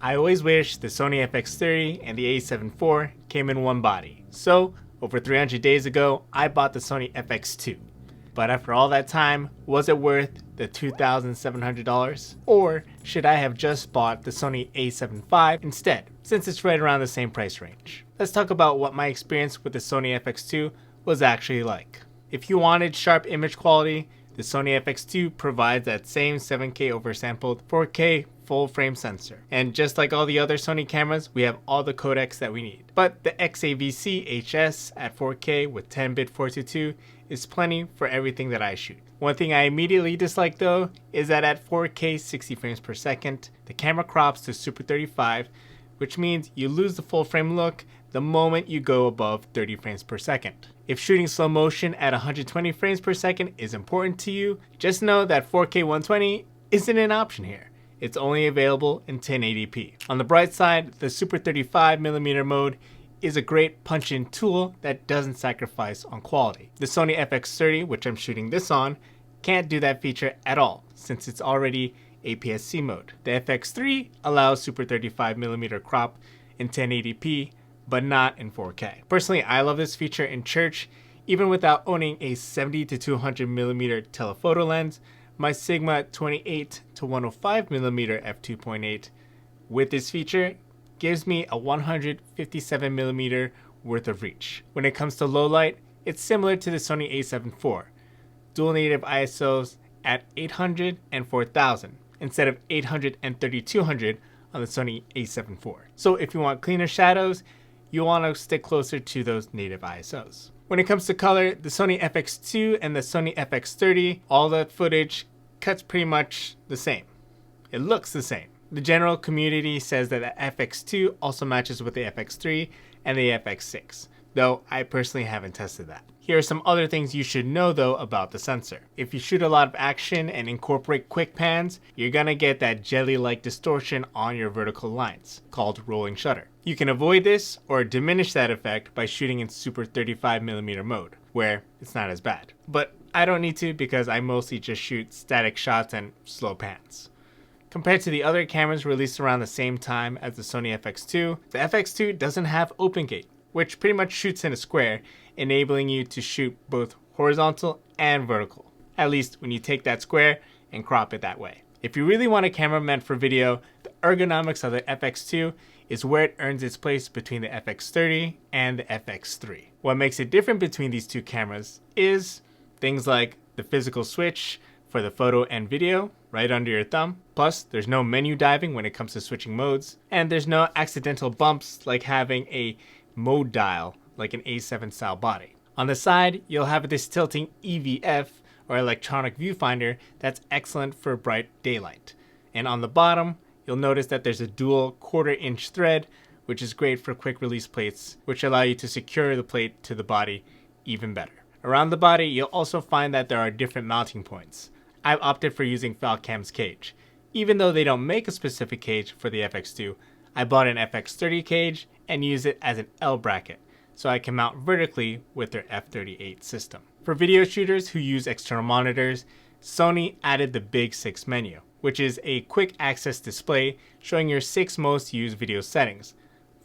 I always wish the Sony FX2 and the A7 IV came in one body. So, over 300 days ago, I bought the Sony FX2. But after all that time, was it worth the $2,700? Or should I have just bought the Sony A7 IV instead, since it's right around the same price range? Let's talk about what my experience with the Sony FX2 was actually like. If you wanted sharp image quality, the Sony FX2 provides that same 7K oversampled 4K full frame sensor. And just like all the other Sony cameras, we have all the codecs that we need. But the XAVC HS at 4K with 10-bit 422 is plenty for everything that I shoot. One thing I immediately dislike though is that at 4K 60 frames per second, the camera crops to Super 35, which means you lose the full frame look the moment you go above 30 frames per second. If shooting slow motion at 120 frames per second is important to you, just know that 4K 120 isn't an option here. It's only available in 1080p. On the bright side, the Super 35mm mode is a great punch-in tool that doesn't sacrifice on quality. The Sony FX30, which I'm shooting this on, can't do that feature at all since it's already APS-C mode. The FX3 allows Super 35mm crop in 1080p, but not in 4K. Personally, I love this feature in church. Even without owning a 70 to 200mm telephoto lens, my Sigma 28 to 105mm f2.8 with this feature gives me a 157mm worth of reach. When it comes to low light, it's similar to the Sony A7 IV, dual native ISOs at 800 and 4000 instead of 800 and 3200 on the Sony A7 IV. So if you want cleaner shadows, you'll want to stick closer to those native ISOs. When it comes to color, the Sony FX2 and the Sony FX30, all that footage cuts pretty much the same. It looks the same. The general community says that the FX2 also matches with the FX3 and the FX6, though I personally haven't tested that. Here are some other things you should know though about the sensor. If you shoot a lot of action and incorporate quick pans, you're gonna get that jelly-like distortion on your vertical lines, called rolling shutter. You can avoid this or diminish that effect by shooting in Super 35mm mode, where it's not as bad. But I don't need to because I mostly just shoot static shots and slow pans. Compared to the other cameras released around the same time as the Sony FX2, the FX2 doesn't have open gate, which pretty much shoots in a square, enabling you to shoot both horizontal and vertical, at least when you take that square and crop it that way. If you really want a camera meant for video, the ergonomics of the FX2 is where it earns its place between the FX30 and the FX3. What makes it different between these two cameras is things like the physical switch for the photo and video right under your thumb. Plus, there's no menu diving when it comes to switching modes, and there's no accidental bumps like having a mode dial like an A7 style body. On the side, you'll have this tilting EVF or electronic viewfinder that's excellent for bright daylight. And on the bottom, you'll notice that there's a dual 1/4 inch thread, which is great for quick release plates, which allow you to secure the plate to the body even better. Around the body, you'll also find that there are different mounting points. I've opted for using Falcam's cage. Even though they don't make a specific cage for the FX2, I bought an FX30 cage and use it as an L bracket, so I can mount vertically with their F38 system. For video shooters who use external monitors, Sony added the Big 6 menu, which is a quick access display showing your 6 most used video settings: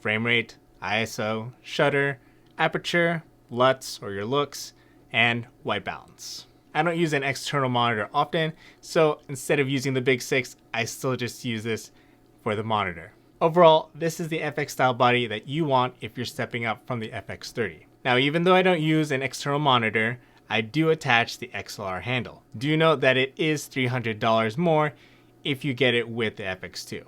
frame rate, ISO, shutter, aperture, LUTs or your looks, and white balance. I don't use an external monitor often, so instead of using the Big 6, I still just use this for the monitor. Overall, this is the FX style body that you want if you're stepping up from the FX30. Now, even though I don't use an external monitor, I do attach the XLR handle. Do note that it is $300 more if you get it with the FX2.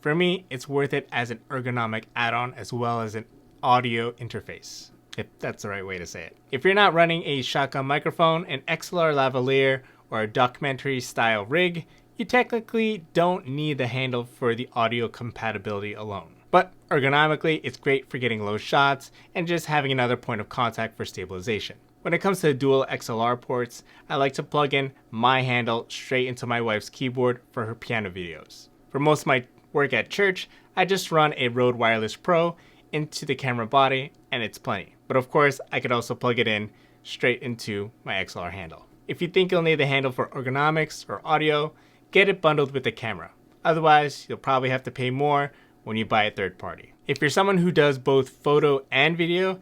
For me, it's worth it as an ergonomic add-on as well as an audio interface, if that's the right way to say it. If you're not running a shotgun microphone, an XLR lavalier, or a documentary style rig, you technically don't need the handle for the audio compatibility alone. But ergonomically, it's great for getting low shots and just having another point of contact for stabilization. When it comes to dual XLR ports, I like to plug in my handle straight into my wife's keyboard for her piano videos. For most of my work at church, I just run a Rode Wireless Pro into the camera body and it's plenty. But of course, I could also plug it in straight into my XLR handle. If you think you'll need the handle for ergonomics or audio, get it bundled with the camera. Otherwise, you'll probably have to pay more when you buy a third party. If you're someone who does both photo and video,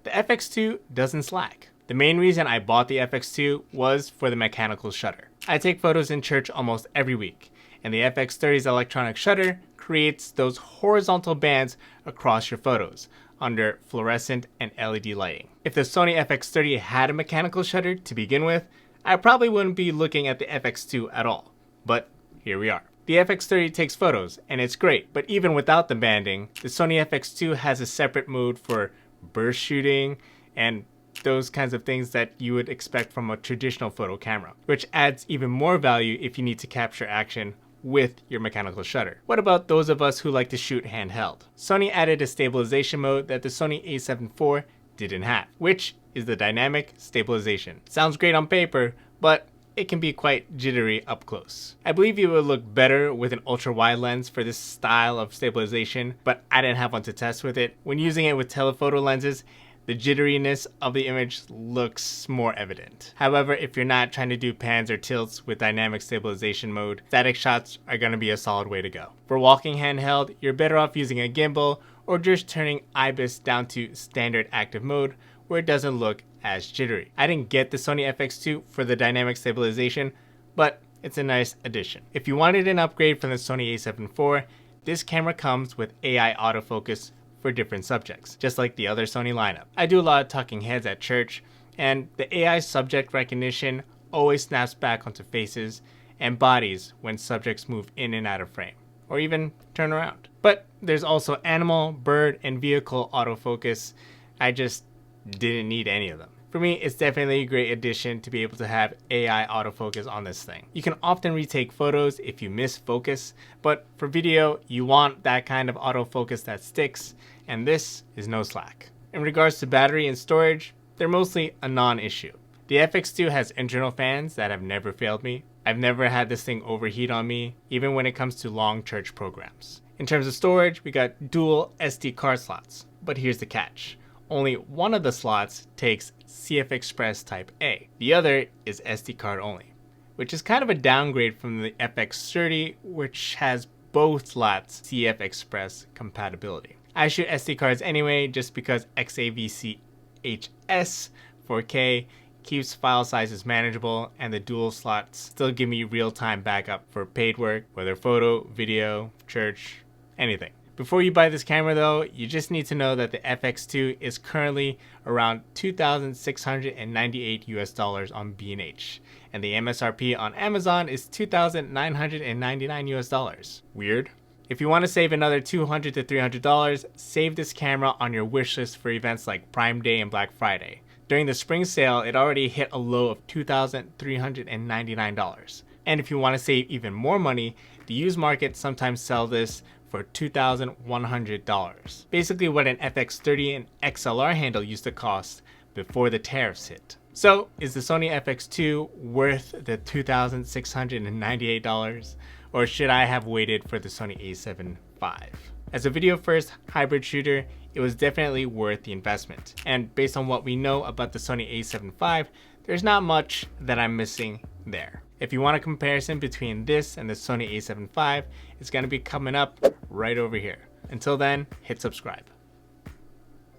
the FX2 doesn't slack. The main reason I bought the FX2 was for the mechanical shutter. I take photos in church almost every week, and the FX30's electronic shutter creates those horizontal bands across your photos under fluorescent and LED lighting. If the Sony FX30 had a mechanical shutter to begin with, I probably wouldn't be looking at the FX2 at all. But here we are. The FX30 takes photos, and it's great, but even without the banding, the Sony FX2 has a separate mode for burst shooting and those kinds of things that you would expect from a traditional photo camera, which adds even more value if you need to capture action with your mechanical shutter. What about those of us who like to shoot handheld? Sony added a stabilization mode that the Sony a7 IV didn't have, which is the dynamic stabilization. Sounds great on paper, but it can be quite jittery up close. I believe it would look better with an ultra wide lens for this style of stabilization, but I didn't have one to test with it. When using it with telephoto lenses, the jitteriness of the image looks more evident. However, if you're not trying to do pans or tilts with dynamic stabilization mode, static shots are going to be a solid way to go. For walking handheld, you're better off using a gimbal or just turning IBIS down to standard active mode where it doesn't look as jittery. I didn't get the Sony FX2 for the dynamic stabilization, but it's a nice addition. If you wanted an upgrade from the Sony a7 IV, this camera comes with AI autofocus for different subjects, just like the other Sony lineup. I do a lot of talking heads at church, and the AI subject recognition always snaps back onto faces and bodies when subjects move in and out of frame, or even turn around. But there's also animal, bird, and vehicle autofocus. I just didn't need any of them. For me, it's definitely a great addition to be able to have AI autofocus on this thing. You can often retake photos if you miss focus, but for video, you want that kind of autofocus that sticks, and this is no slack. In regards to battery and storage, they're mostly a non-issue. The FX2 has internal fans that have never failed me. I've never had this thing overheat on me, even when it comes to long church programs. In terms of storage, we got dual SD card slots, but here's the catch. Only one of the slots takes CF Express Type A. The other is SD card only, which is kind of a downgrade from the FX30, which has both slots CF Express compatibility. I shoot SD cards anyway just because XAVC HS 4K keeps file sizes manageable, and the dual slots still give me real-time backup for paid work, whether photo, video, church, anything. Before you buy this camera though, you just need to know that the FX2 is currently around $2,698 US on B&H, and the MSRP on Amazon is $2,999 US. Weird. If you want to save another $200 to $300, save this camera on your wish list for events like Prime Day and Black Friday. During the spring sale, it already hit a low of $2,399. And if you want to save even more money, the used market sometimes sell this for $2,100. Basically what an FX30 and XLR handle used to cost before the tariffs hit. So is the Sony FX2 worth the $2,698, or should I have waited for the Sony a7 IV? As a video first hybrid shooter, it was definitely worth the investment. And based on what we know about the Sony a7 IV, there's not much that I'm missing there. If you want a comparison between this and the Sony a7 IV, it's going to be coming up right over here. Until then, hit subscribe.